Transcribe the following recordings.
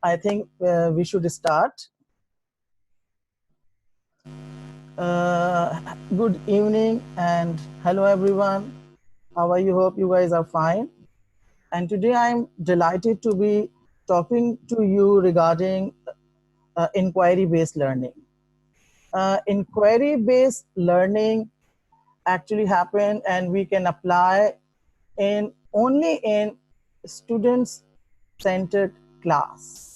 I think we should start. Good evening and hello everyone. How are you? Hope you guys are fine. And today I'm delighted to be talking to you regarding inquiry-based learning. Inquiry-based learning actually happen and we can apply in only in students-centered class.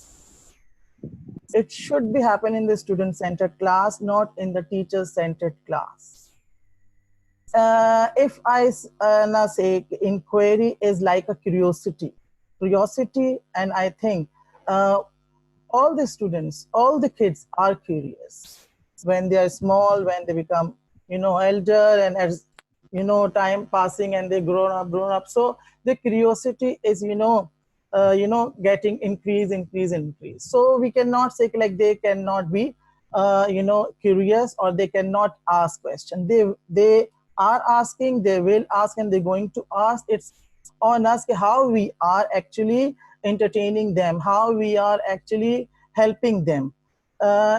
It should be happen in the student-centered class, not in the teacher-centered class. If I now say inquiry is like a curiosity, and I think all the students, all the kids are curious when they are small, when they become, elder, and as time passing and they grown up. So the curiosity is, getting increase. So we cannot say like they cannot be, curious, or they cannot ask questions. They are asking, they will ask, and they're going to ask. It's on us how we are actually entertaining them, how we are actually helping them.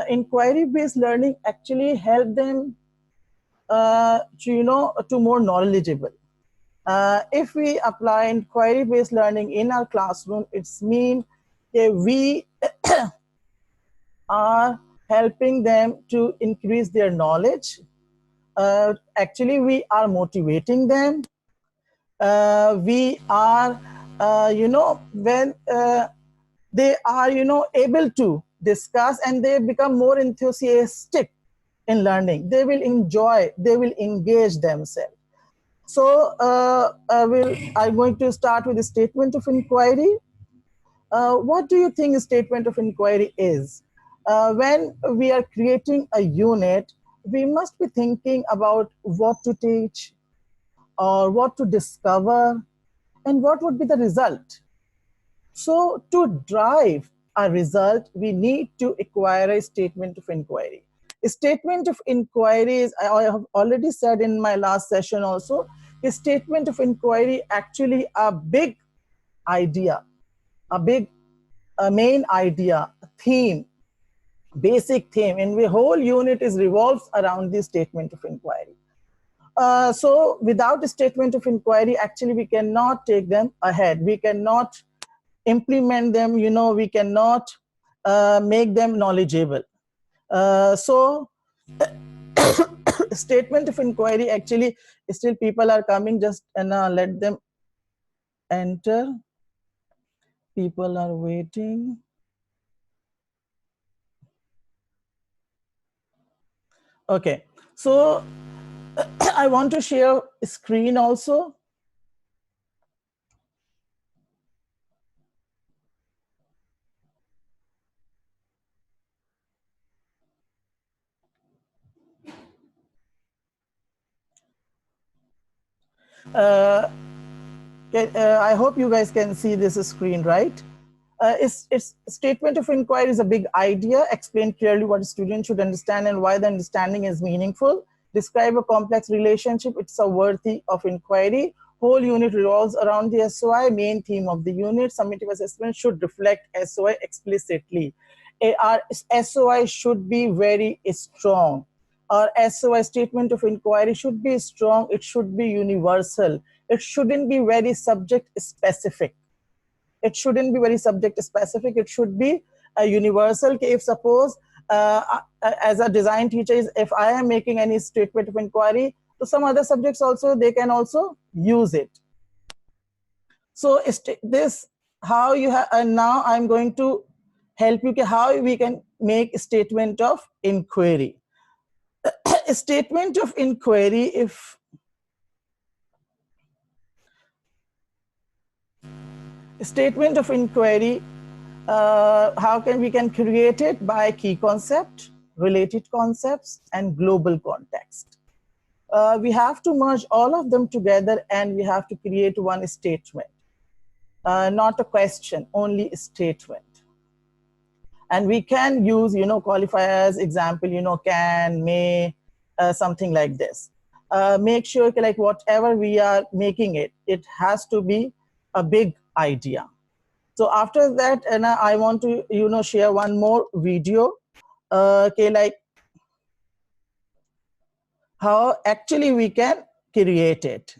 Inquiry-based learning actually help them to more knowledgeable. If we apply inquiry-based learning in our classroom, it's mean we are helping them to increase their knowledge. Actually, we are motivating them. We are, when they are, able to discuss and they become more enthusiastic in learning, they will enjoy, they will engage themselves. So I'm going to start with a statement of inquiry. What do you think a statement of inquiry is? When we are creating a unit, we must be thinking about what to teach or what to discover and what would be the result. So to drive a result, we need to acquire a statement of inquiry. A statement of inquiry is, I have already said in my last session also, a statement of inquiry actually a big idea, a main idea, a theme, basic theme, and the whole unit is revolves around the statement of inquiry. So without a statement of inquiry, actually we cannot take them ahead. We cannot implement them, we cannot make them knowledgeable. So statement of inquiry, actually still people are coming, just let them enter. People are waiting. Okay, so I want to share a screen also. I hope you guys can see this screen, right? Its statement of inquiry is a big idea. Explain clearly what a student should understand and why the understanding is meaningful. Describe a complex relationship. It's a worthy of inquiry. Whole unit revolves around the SOI. Main theme of the unit. Summative assessment should reflect SOI explicitly. Our SOI should be very strong. Our SOI statement of inquiry should be strong. It should be universal. It shouldn't be very subject specific. It shouldn't be very subject specific. It should be a universal. If suppose as a design teacher, if I am making any statement of inquiry to some other subjects also, they can also use it. So this how you have, and now I'm going to help you how we can make a statement of inquiry. A statement of inquiry, if a statement of inquiry, how can we can create it? By key concept, related concepts, and global context. We have to merge all of them together and we have to create one statement. Not a question, only a statement. And we can use, qualifiers, example, can, may, something like this. Make sure like whatever we are making it, it has to be a big idea. So after that, and I want to share one more video. Okay, like how actually we can create it.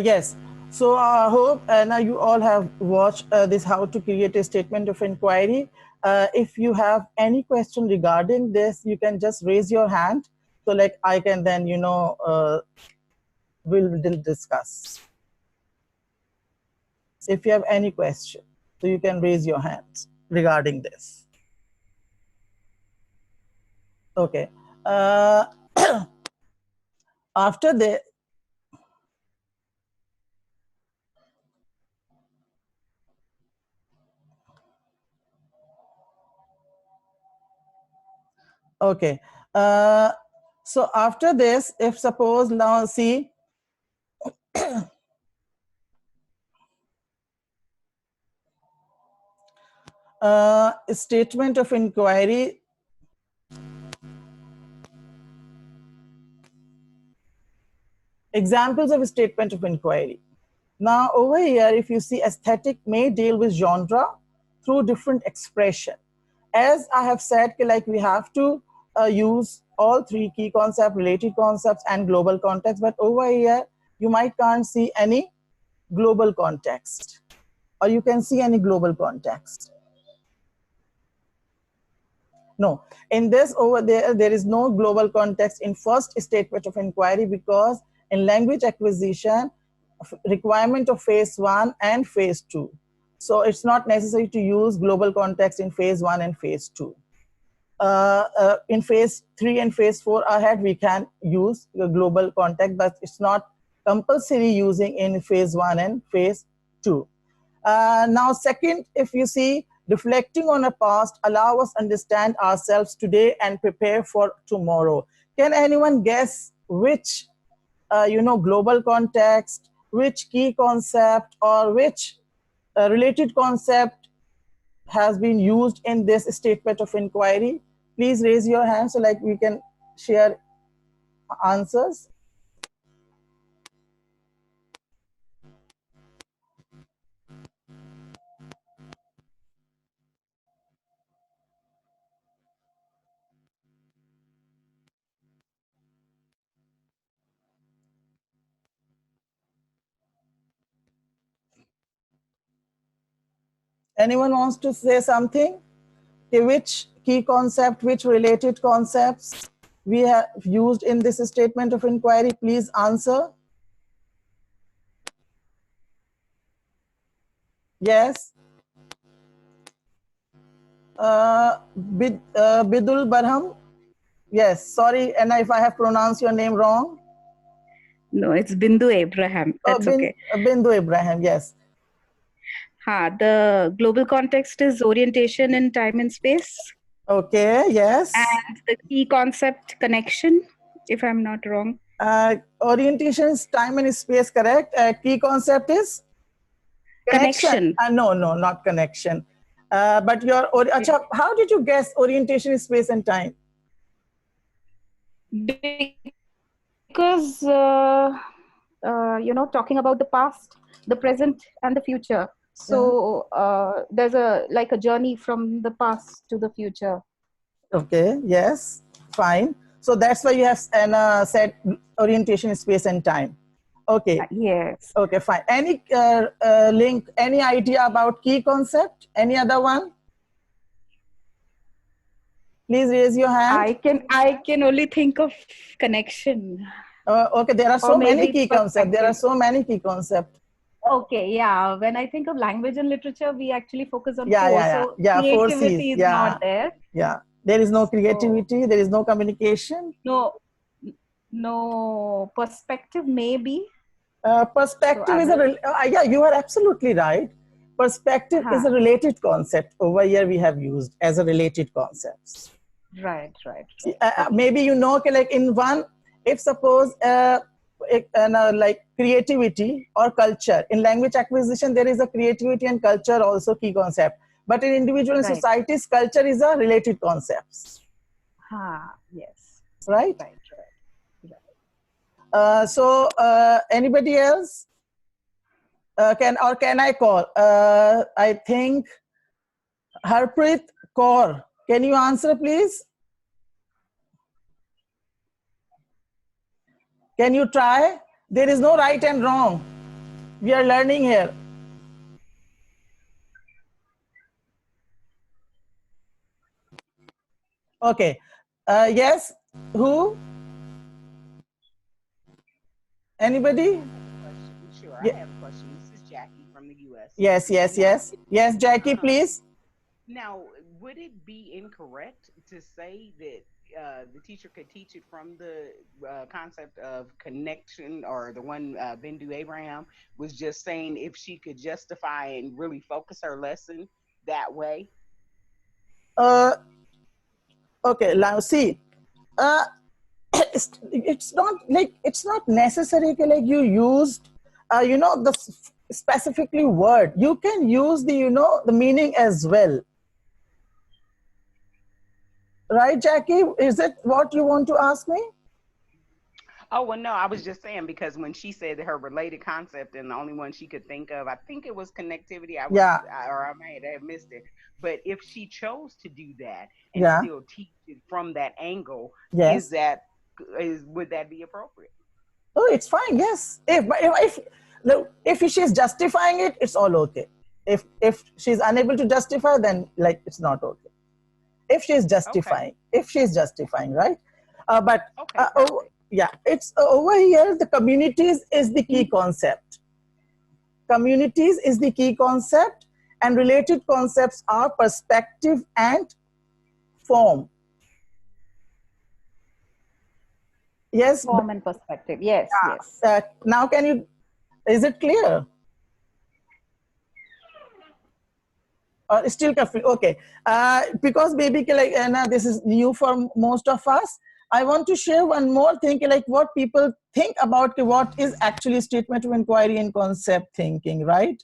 Yes. So I hope now you all have watched this how to create a statement of inquiry. If you have any question regarding this, you can just raise your hand. So like I can then, we'll discuss. If you have any question, so you can raise your hands regarding this. Okay. Uh, after the okay. Uh, so after this, if suppose now see statement of inquiry. Examples of a statement of inquiry. Now over here, if you see aesthetic may deal with genre through different expression. As I have said, like we have to use all three key concepts, related concepts and global context. But over here, you might can't see any global context or you can see any global context. No, in this over there, there is no global context in first statement of inquiry because in language acquisition, requirement of phase 1 and phase 2. So it's not necessary to use global context in phase 1 and phase 2. in phase 3 and phase 4 ahead, we can use the global context, but it's not compulsory using in phase 1 and phase 2. Now, second, if you see, reflecting on a past allow us understand ourselves today and prepare for tomorrow. Can anyone guess which, global context, which key concept, or which related concept has been used in this statement of inquiry? Please raise your hand so like we can share answers. Anyone wants to say something? Okay, which key concept, which related concepts we have used in this statement of inquiry? Please answer. Yes. Bidul Barham. Yes, sorry, and if I have pronounced your name wrong. No, it's Bindu Abraham. That's okay. Bindu Abraham, yes. The global context is orientation in time and space. Okay, yes. And the key concept, connection, if I'm not wrong. Orientation is time and space, correct? Key concept is? Connection. No, not connection. But how did you guess orientation is space and time? Because, talking about the past, the present, and the future. So there's a journey from the past to the future. Okay, yes, fine. So that's why you have said orientation is space and time. Okay. Yes. Okay, fine. Any link, any idea about key concept? Any other one? Please raise your hand. I can only think of connection. Okay, there are so many key concepts. There are so many key concepts. Okay, yeah. When I think of language and literature, we actually focus on four. So creativity is not there. Yeah, there is no creativity. There is no communication. No perspective, maybe. Perspective is you are absolutely right. Perspective is a related concept. Over here we have used as a related concept. Right. Maybe like in one, if suppose like creativity or culture, in language acquisition there is a creativity and culture also key concept, but in individual and societies, culture is a related concept. Yes. Right. So anybody else can I call? I think Harpreet Kaur. Can you answer, please? Can you try? There is no right and wrong. We are learning here. Okay. Yes. Who? Anybody? Sure, I have a question. This is Jackie from the U.S. Yes. Yes, Jackie, please. Now, would it be incorrect to say that the teacher could teach it from the concept of connection, or the one Bindu Abraham was just saying, if she could justify and really focus her lesson that way? Okay, now see, it's not necessary like you used the specifically word. You can use the the meaning as well. Right, Jackie? Is it what you want to ask me? Oh, well, no, I was just saying, because when she said her related concept and the only one she could think of, I think it was connectivity. I might have missed it. But if she chose to do that and still teach it from that angle, would that be appropriate? Oh, it's fine. Yes. If she's justifying it, it's all okay. If she's unable to justify, then it's not okay. If she's justifying, right? It's over here. The communities is the key concept. Communities is the key concept, and related concepts are perspective and form. Yes. Form and perspective. Yes, yes. Now can you, is it clear? Still confused. Okay. Because maybe like this is new for most of us. I want to share one more thing, like what people think about what is actually statement of inquiry and concept thinking, right?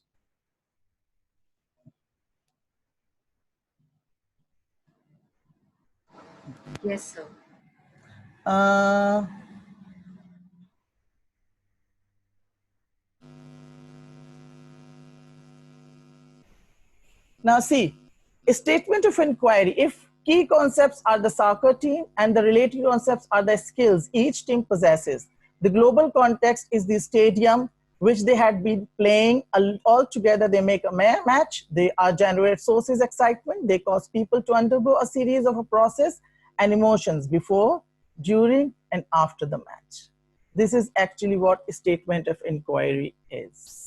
Yes, sir. Uh, Now see, a statement of inquiry, if key concepts are the soccer team and the related concepts are the skills each team possesses, the global context is the stadium which they had been playing all together. They make a match, they are generate sources excitement, they cause people to undergo a series of a process and emotions before, during, and after the match. This is actually what a statement of inquiry is.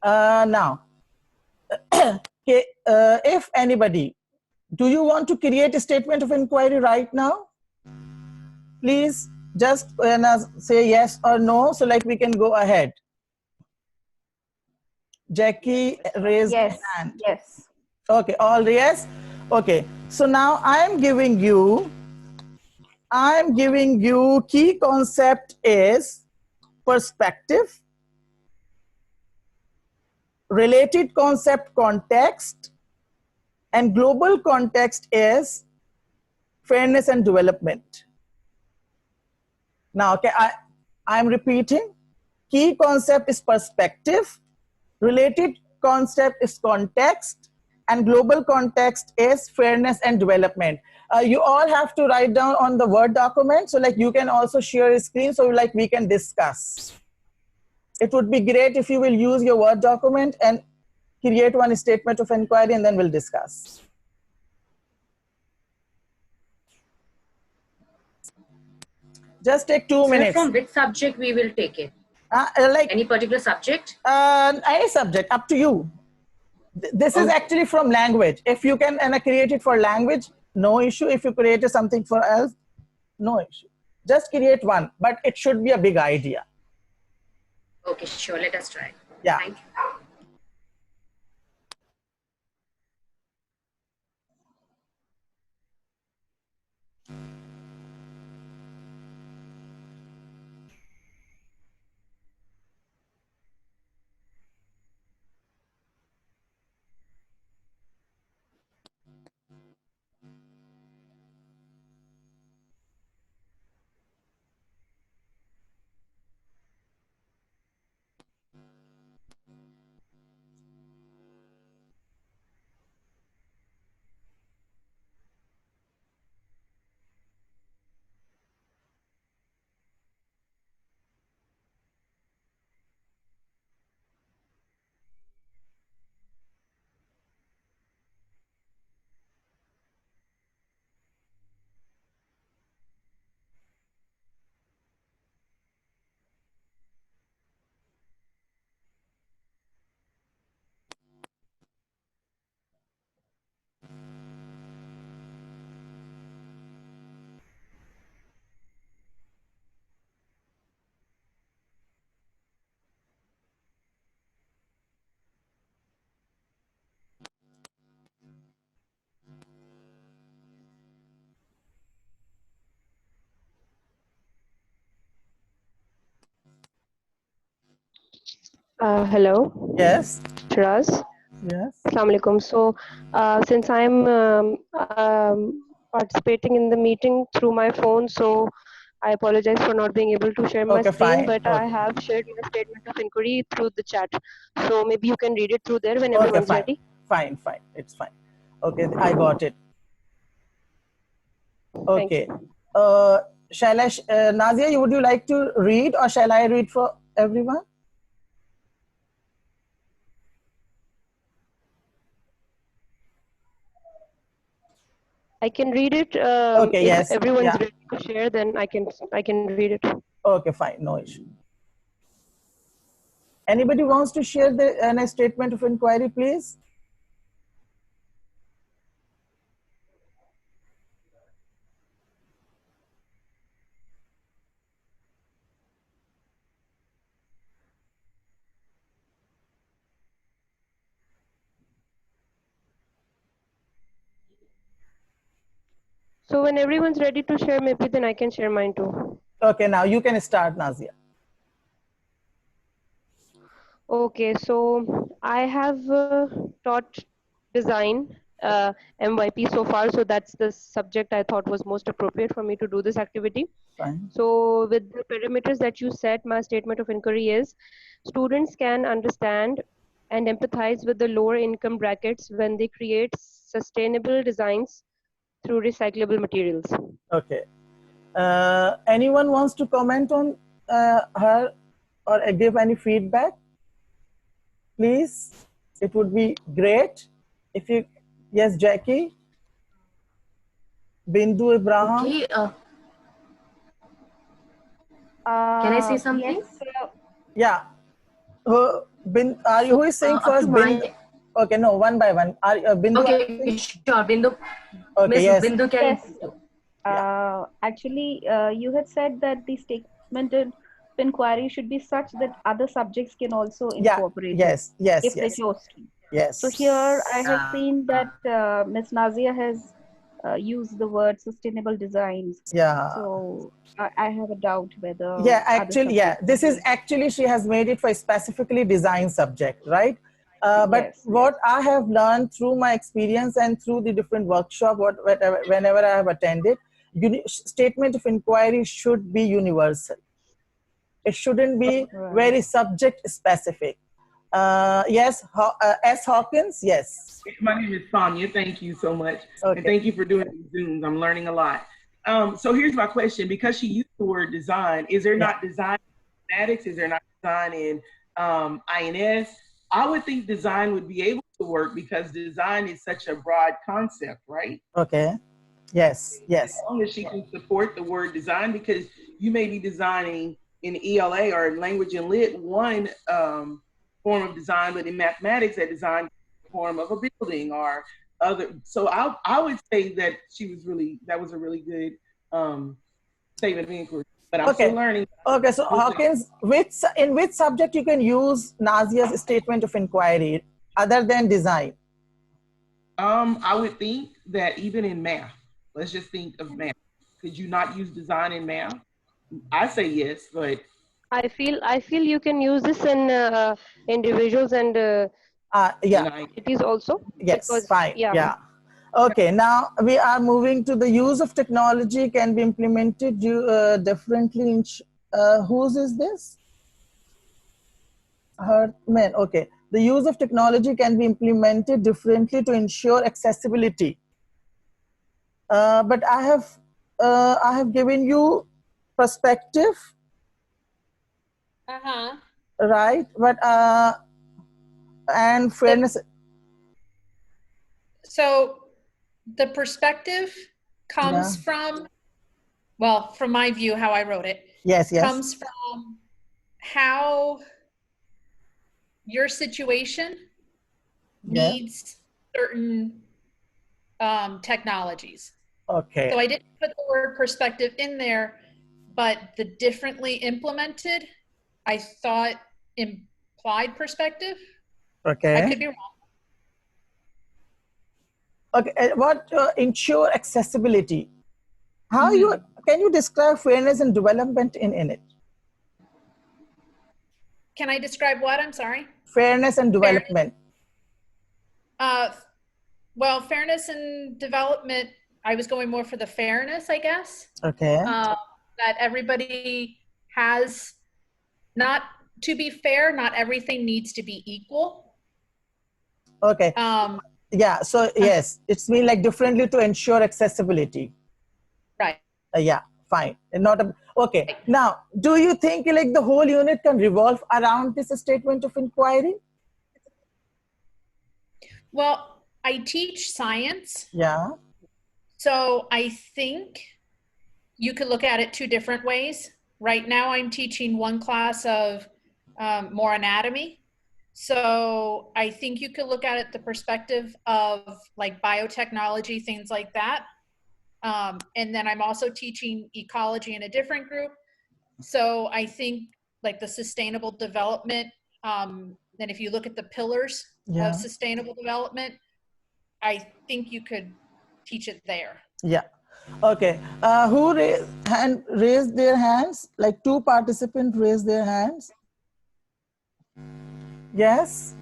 Now, okay, if anybody, do you want to create a statement of inquiry right now? Please just say yes or no, so like we can go ahead. Jackie raised Yes, hand. yes. Okay, all yes. Okay, so now I'm giving you key concept is perspective, related concept context, and global context is fairness and development. Now, okay, I'm repeating. Key concept is perspective, related concept is context, and global context is fairness and development. You all have to write down on the Word document, so like you can also share a screen, so like we can discuss. It would be great if you will use your Word document and create one statement of inquiry, and then we'll discuss. Just take 2 minutes. From which subject we will take it? Like any particular subject? Any subject, up to you. This is actually from language. If you can create it for language, no issue. If you create something for else, no issue. Just create one, but it should be a big idea. Okay, sure. Let us try. Yeah. Thank you. Hello. Yes. Shiraz. Yes. Assalamu alaikum. So, since I'm participating in the meeting through my phone, so I apologize for not being able to share my Okay, screen, fine. but Okay. I have shared my statement of inquiry through the chat. So maybe you can read it through there when Okay, everyone's fine. ready. Fine, fine. It's fine. Okay, I got it. Okay. Shall I, Nazia, would you like to read, or shall I read for everyone? I can read it. Okay, if yes. everyone's Yeah. ready to share, then I can read it. Okay, fine. No issue. Anybody wants to share a statement of inquiry, please? So when everyone's ready to share, maybe then I can share mine too. Okay, now you can start, Nazia. Okay, so I have taught design MYP so far, so that's the subject I thought was most appropriate for me to do this activity. Fine. So with the parameters that you set, my statement of inquiry is students can understand and empathize with the lower income brackets when they create sustainable designs through recyclable materials. Okay. Anyone wants to comment on her or give any feedback? Please, it would be great if you. Yes, Jackie. Bindu Abraham. Okay. Can I say something? Yes, Yeah. Who is saying Up to first? my. Okay, no, one by one. Bindu? Okay, sure. Bindu. Okay, Miss yes. Bindu can. yes. Actually, you had said that the statement of inquiry should be such that other subjects can also Yeah. incorporate Yes. it Yes. if they Yes. chose to. Yes. So here I have seen that Ms. Nazia has used the word sustainable designs. Yeah. So I have a doubt whether Yeah. other Actually, yeah. subjects This is will- actually she has made it for a specifically design subject, right? But Yes, what I have learned through my experience and through the different workshop, whenever I have attended, statement of inquiry should be universal. It shouldn't be Right. very subject specific. Yes, S. Hawkins, yes. My name is Sonia. Thank you so much. Okay. And thank you for doing these Zooms. I'm learning a lot. So here's my question. Because she used the word design, is there not design in mathematics? Is there not design in INS? I would think design would be able to work because design is such a broad concept, right? Okay. Yes, yes. As long as she can support the word design, because you may be designing in ELA or language and lit one form of design, but in mathematics, that design is a form of a building or other. So I would say that that was a really good statement of inquiry. But I'm still learning. Okay, so Hawkins, in which subject you can use Nazia's statement of inquiry other than design? I would think that even in math, let's just think of math. Could you not use design in math? I say yes, but I feel you can use this in individuals and yeah. it is also. Yes, because, fine. Yeah. Okay, now we are moving to the use of technology can be implemented differently in whose is this? Hertman. Okay. The use of technology can be implemented differently to ensure accessibility. But I have given you perspective. Right, but and fairness. So the perspective comes from, well, from my view, how I wrote it. Yes, yes. Comes from how your situation needs certain technologies. Okay. So I didn't put the word perspective in there, but the differently implemented, I thought implied perspective. Okay. I could be wrong. Okay, what ensure accessibility? How can you describe fairness and development in it? Can I describe what? I'm sorry. Fairness and development. Well, fairness and development, I was going more for the fairness, I guess. Okay. That everybody has, not to be fair, not everything needs to be equal. Okay. Yeah, so yes, it's mean like differently to ensure accessibility. Right. Yeah, fine. Not a, okay. Now, do you think like the whole unit can revolve around this statement of inquiry? Well, I teach science. Yeah. So I think you could look at it two different ways. Right now I'm teaching one class of more anatomy. So I think you could look at it the perspective of like biotechnology, things like that. And then I'm also teaching ecology in a different group. So I think like the sustainable development, then if you look at the pillars of sustainable development, I think you could teach it there. Yeah. Okay. Who raised their hands? Like two participants raised their hands. Yes.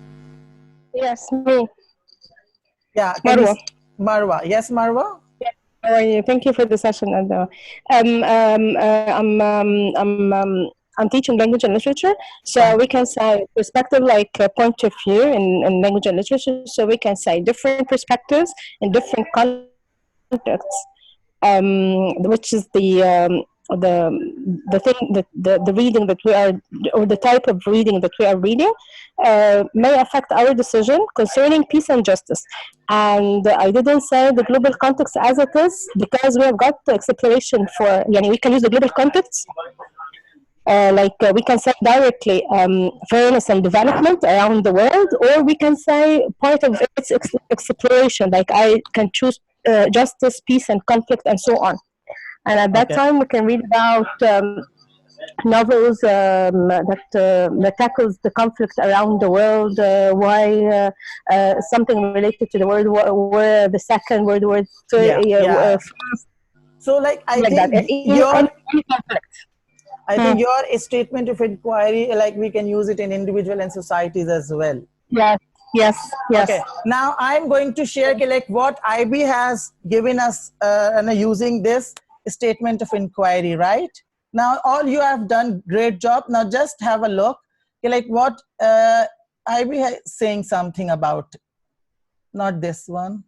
Yes, me. Yeah. Marwa. Marwa. Yes, Marwa. How are you? Thank you for the session. And I'm teaching language and literature, so we can say perspective like point of view in language and literature. So we can say different perspectives in different contexts, which is the thing that the reading that we are, or the type of reading that we are reading, may affect our decision concerning peace and justice. And I didn't say the global context as it is because we have got the exploration for, yani we can use the global context, we can say directly fairness and development around the world, or we can say part of its exploration, like I can choose justice, peace, and conflict, and so on. And at that time, we can read about novels that tackles the conflict around the world, why something related to the World War, the Second World War, so like I like think that. your Any conflict. I think your statement of inquiry, like we can use it in individual and societies as well. Yes, yes, yes. Okay, now I'm going to share like what IB has given us using this statement of inquiry, right? Now all you have done great job. Now just have a look like what IB is saying something about, not this one.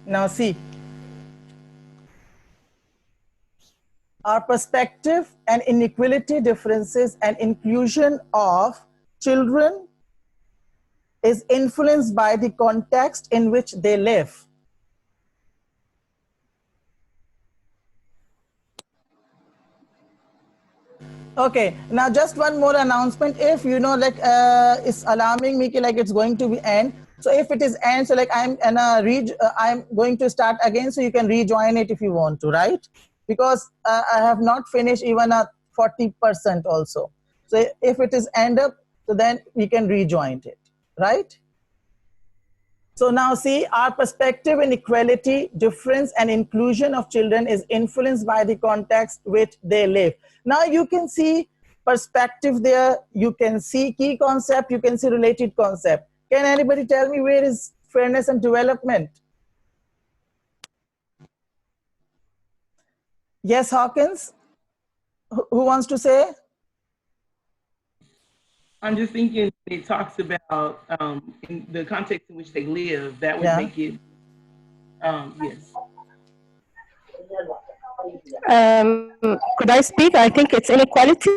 Now see, our perspective and inequality differences and inclusion of children is influenced by the context in which they live. Okay, now just one more announcement. If it's alarming me like it's going to be end. So if it is end, so like I'm going to start again, so you can rejoin it if you want to, right? Because I have not finished even a 40% also. So if it is end up, so then we can rejoin it, right? So now see, our perspective in equality, difference, and inclusion of children is influenced by the context which they live. Now you can see perspective there, you can see key concept, you can see related concept. Can anybody tell me where is fairness and development? Yes, Hawkins? Who wants to say? I'm just thinking it talks about in the context in which they live, that would make it, yes. Could I speak? I think it's inequality.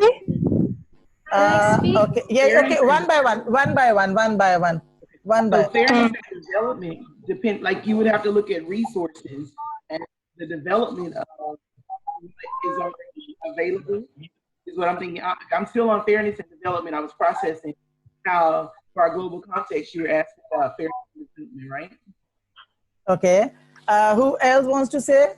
Okay, yes, okay, one by one. So fairness and development depend, like you would have to look at resources and the development of what is already available is what I'm thinking. I'm still on fairness and development. I was processing how, for our global context, you're asking about fairness and development, right? Okay. Who else wants to say?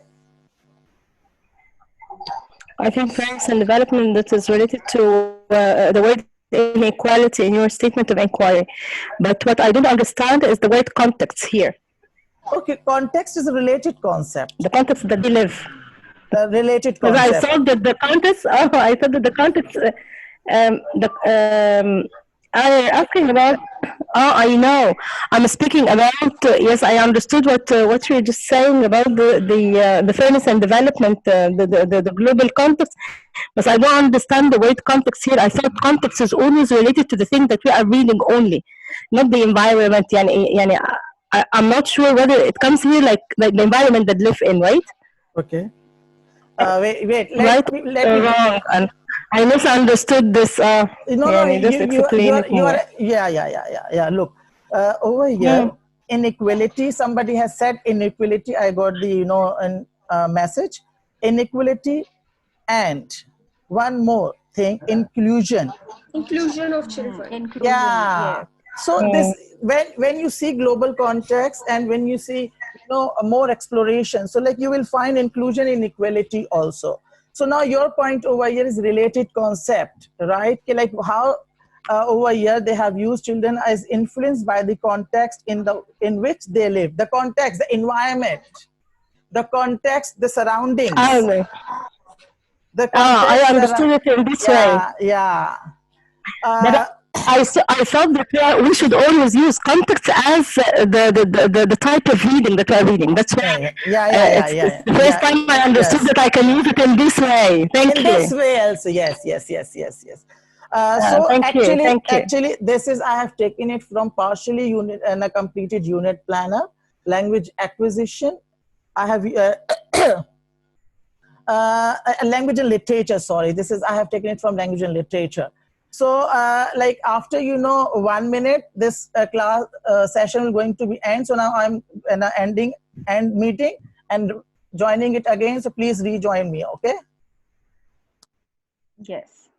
I think fairness and development, that is related to the word inequality in your statement of inquiry. But what I don't understand is the word context here. Okay, context is a related concept. The context that we live. Related concept. Because I thought that the context, I thought that the context, are asking about, I know. I'm speaking about, yes, I understood what you're just saying about the fairness and development, the global context, but I don't understand the word context here. I thought context is always related to the thing that we are reading only, not the environment. I'm not sure whether it comes here like the environment that live in, right? Okay. Wait. Let me. Wrong. And I misunderstood this. No, just explain it more. Yeah. Look, over here, inequality. Somebody has said inequality. I got the message. Inequality, and one more thing, inclusion. Inclusion of children. Inclusion. Yeah. Yes. So this, when you see global context and when you see more exploration, so like you will find inclusion in equality also. So now your point over here is related concept, right? Like how over here they have used children as influenced by the context in which they live, the context, the environment, the context, the surroundings, the context. I understood it in this way. Yeah. But I felt that we should always use context as the type of reading that we're reading. That's why it's the first time I understood that I can use it in this way. Thank you. In this way also, yes. So actually, this is, I have taken it from partially unit and a completed unit planner, language acquisition. I have language and literature. Sorry, this is, I have taken it from language and literature. So like after 1 minute, this class session is going to be end. So now I'm ending meeting and joining it again. So please rejoin me, okay? Yes.